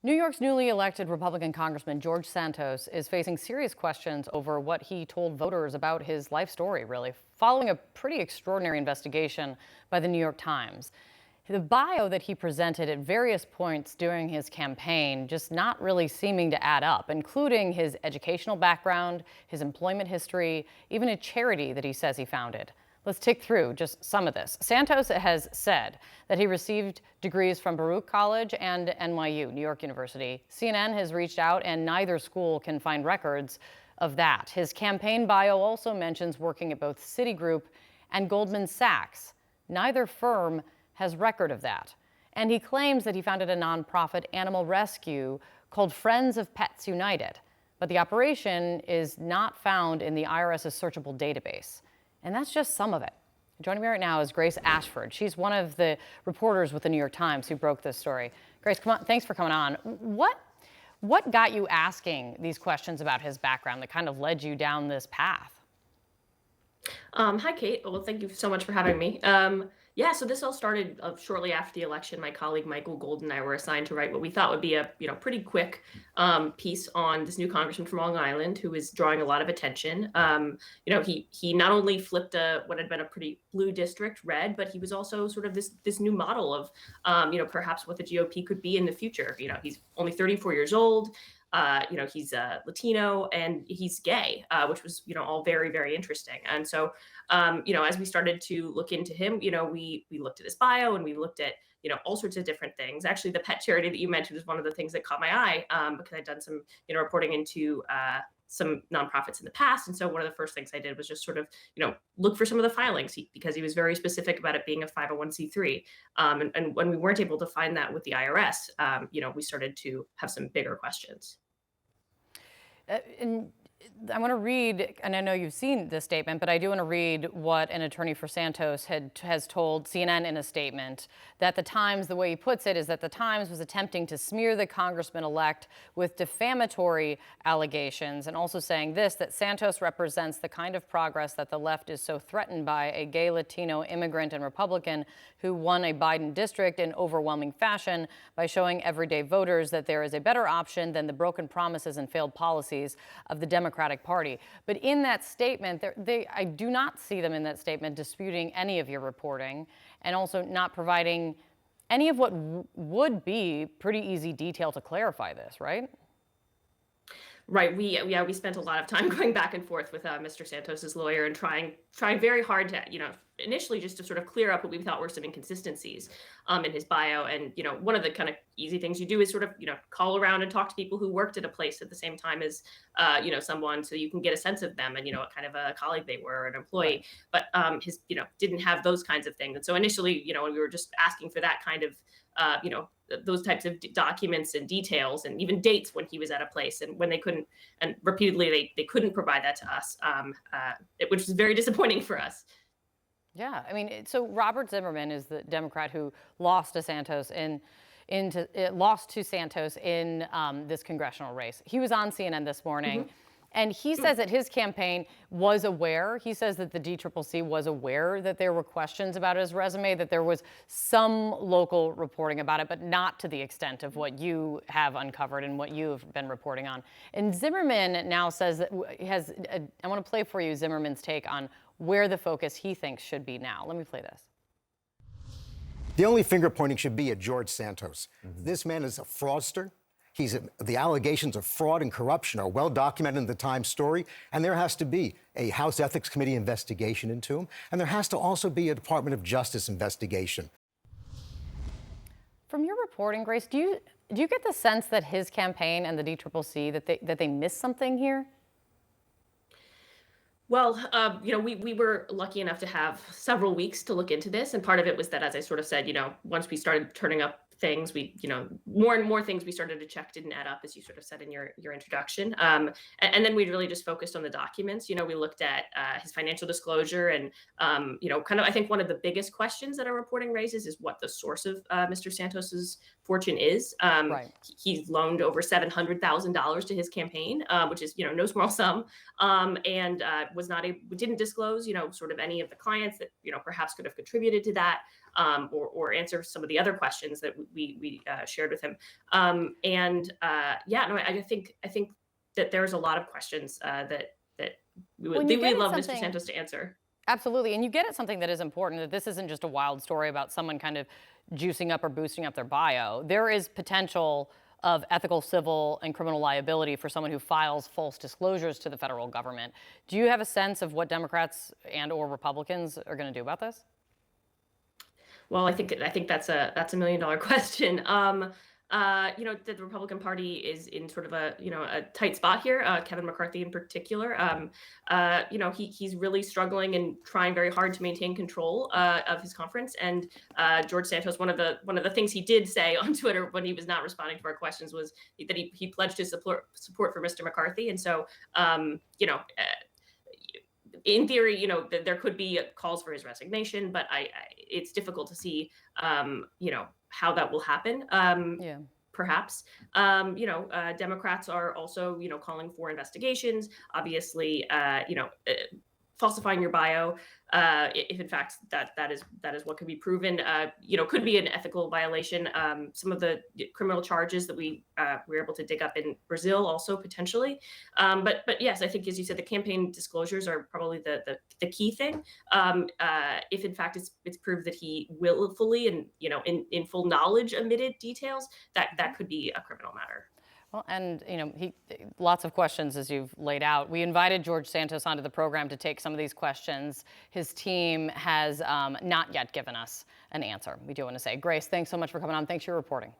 New York's newly elected Republican Congressman George Santos is facing serious questions over what he told voters about his life story, really, following a pretty extraordinary investigation by the New York Times. The bio that he presented at various points during his campaign just not really seeming to add up, including his educational background, his employment history, even a charity that he says he founded. Let's tick through just some of this. Santos has said that he received degrees from Baruch College and NYU, New York University. CNN has reached out, and neither school can find records of that. His campaign bio also mentions working at both Citigroup and Goldman Sachs. Neither firm has record of that. And he claims that he founded a nonprofit animal rescue called Friends of Pets United. But the operation is not found in the IRS's searchable database. And that's just some of it. Joining me right now is Grace Ashford. She's one of the reporters with the New York Times who broke this story. Grace, come on, thanks for coming on. What got you asking these questions about his background that kind of led you down this path? Hi, Kate. Well, thank you so much for having me. Yeah, so this all started shortly after the election. My colleague Michael Gold and I were assigned to write what we thought would be a pretty quick piece on this new congressman from Long Island who is drawing a lot of attention. He not only flipped what had been a pretty blue district red, but he was also sort of this new model of perhaps what the GOP could be in the future. He's only 34 years old. He's Latino and he's gay, which was, all very, very interesting. And so, as we started to look into him, we looked at his bio and we looked at, all sorts of different things. Actually, the pet charity that you mentioned is one of the things that caught my eye because I'd done some, reporting into some nonprofits in the past. And so one of the first things I did was just sort of, look for some of the filings because he was very specific about it being a 501c3. And when we weren't able to find that with the IRS, we started to have some bigger questions. And I want to read, and I know you've seen this statement, but I do want to read what an attorney for Santos has told CNN in a statement, that the Times, the way he puts it, is that the Times was attempting to smear the congressman-elect with defamatory allegations, and also saying this, that Santos represents the kind of progress that the left is so threatened by, a gay Latino immigrant and Republican who won a Biden district in overwhelming fashion by showing everyday voters that there is a better option than the broken promises and failed policies of the Democratic Party. But in that statement, I do not see them in that statement disputing any of your reporting and also not providing any of what would be pretty easy detail to clarify this, right? Right. We spent a lot of time going back and forth with Mr. Santos's lawyer and trying very hard to, initially just to sort of clear up what we thought were some inconsistencies in his bio. And, one of the kind of easy things you do is sort of, call around and talk to people who worked at a place at the same time as, someone, so you can get a sense of them and, what kind of a colleague they were, or an employee. But his, didn't have those kinds of things. And so initially, when we were just asking for that kind of, those types of documents and details and even dates when he was at a place and when they couldn't, and repeatedly they couldn't provide that to us, which was very disappointing for us. Yeah, I mean, so Robert Zimmerman is the Democrat who lost to Santos lost to Santos in this congressional race. He was on CNN this morning. Mhm. And he says that his campaign was aware. He says that the DCCC was aware that there were questions about his resume, that there was some local reporting about it, but not to the extent of what you have uncovered and what you've been reporting on. And Zimmerman now says that I want to play for you Zimmerman's take on where the focus he thinks should be now. Let me play this. The only finger pointing should be at George Santos. This man is a fraudster. The allegations of fraud and corruption are well documented in the Times story, and there has to be a House Ethics Committee investigation into him, and there has to also be a Department of Justice investigation. From your reporting, Grace, do you get the sense that his campaign and the DCCC that they missed something here? Well, we were lucky enough to have several weeks to look into this. And part of it was that, as I sort of said, once we started turning up things, more and more things we started to check didn't add up, as you sort of said in your introduction. And then we really just focused on the documents. We looked at his financial disclosure and, kind of, I think one of the biggest questions that our reporting raises is what the source of Mr. Santos's fortune is. Right. He's loaned over $700,000 to his campaign, which is, no small sum, and didn't disclose, sort of any of the clients that, perhaps could have contributed to that, or answer some of the other questions that we shared with him. I think that there's a lot of questions that we When would you we get love Mr. something- Santos to answer. Absolutely. And you get at something that is important, that this isn't just a wild story about someone kind of juicing up or boosting up their bio. There is potential of ethical, civil, and criminal liability for someone who files false disclosures to the federal government. Do you have a sense of what Democrats and or Republicans are going to do about this? Well, I think that's a $1 million question. The Republican Party is in sort of a tight spot here. Kevin McCarthy in particular. He's really struggling and trying very hard to maintain control of his conference. And George Santos, one of the things he did say on Twitter when he was not responding to our questions was that he pledged his support for Mr. McCarthy. And so, in theory, there could be calls for his resignation, but it's difficult to see, how that will happen. Yeah. Perhaps, Democrats are also, calling for investigations. Obviously, falsifying your bio, if in fact that is what could be proven, could be an ethical violation. Some of the criminal charges that we were able to dig up in Brazil also potentially. But yes, I think, as you said, the campaign disclosures are probably the key thing. If in fact it's proved that he willfully and in full knowledge omitted details, that could be a criminal matter. Well, and lots of questions as you've laid out. We invited George Santos onto the program to take some of these questions. His team has not yet given us an answer. We do want to say, Grace, thanks so much for coming on. Thanks for your reporting.